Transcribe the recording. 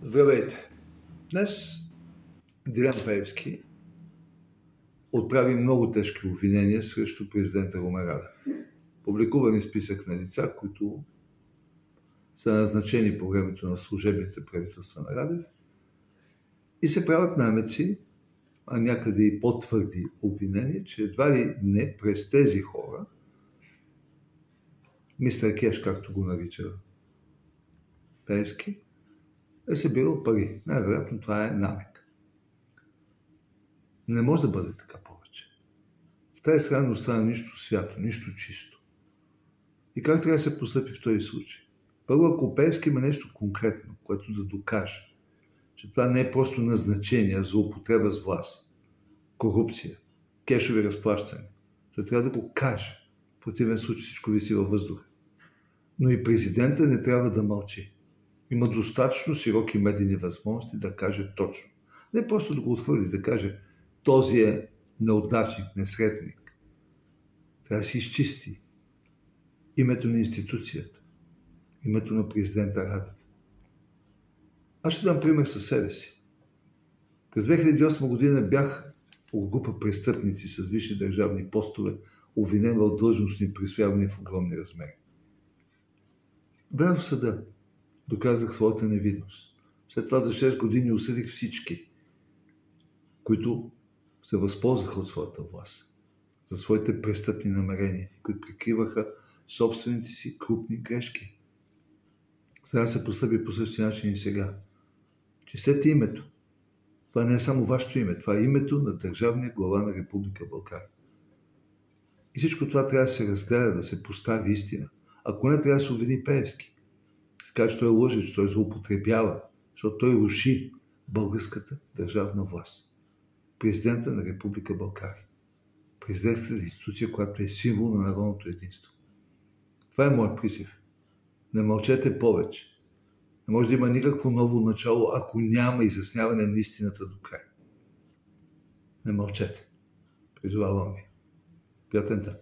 Здравейте! Днес Делян Пеевски отправи много тежки обвинения срещу президента Румен Радев. Публикуван е списък на лица, които са назначени по времето на служебните правителства на Радев и се правят намеци, а някъде и по-твърди обвинения, че едва ли не през тези хора, мистер Кеш, както го нарича Пеевски, е събирал пари. Най-вероятно това е намек. Не може да бъде така повече. В тази страна не остана нищо свято, нищо чисто. И как трябва да се постъпи в този случай? Първо, ако Пеевски има нещо конкретно, което да докаже, че това не е просто назначение, а злоупотреба с власт, корупция, кешови разплащания, той трябва да го каже. В противен случай всичко виси във въздуха. Но и президента не трябва да мълчи. Има достатъчно широки медийни възможности да каже точно. Не просто да го отхвърли, да каже този е неудачник, несретник. Трябва да се изчисти името на институцията, името на президента Радев. Аз ще дам пример със себе си. През 2008 година бях по група престъпници с висши държавни постове, обвинен в длъжностни присвоявания в огромни размери. Бях в съда. Доказах своята невинност. След това за 6 години осъдих всички, които се възползваха от своята власт, за своите престъпни намерения, които прикриваха собствените си крупни грешки. Трябва да се постъпи по същия начин и сега. Чистете името. Това не е само вашето име, това е името на държавния глава на Република България. И всичко това трябва да се разгледа, да се постави истина. Ако не, трябва да се обвини Пеевски. Скаже, че той лъже, че той злоупотребява, защото той руши българската държавна власт. Президента на Република България. Президентската институция, която е символ на народното единство. Това е моят призив. Не мълчете повече. Не може да има никакво ново начало, ако няма изясняване на истината до край. Не мълчете. Призовавам ви. Приятен ден.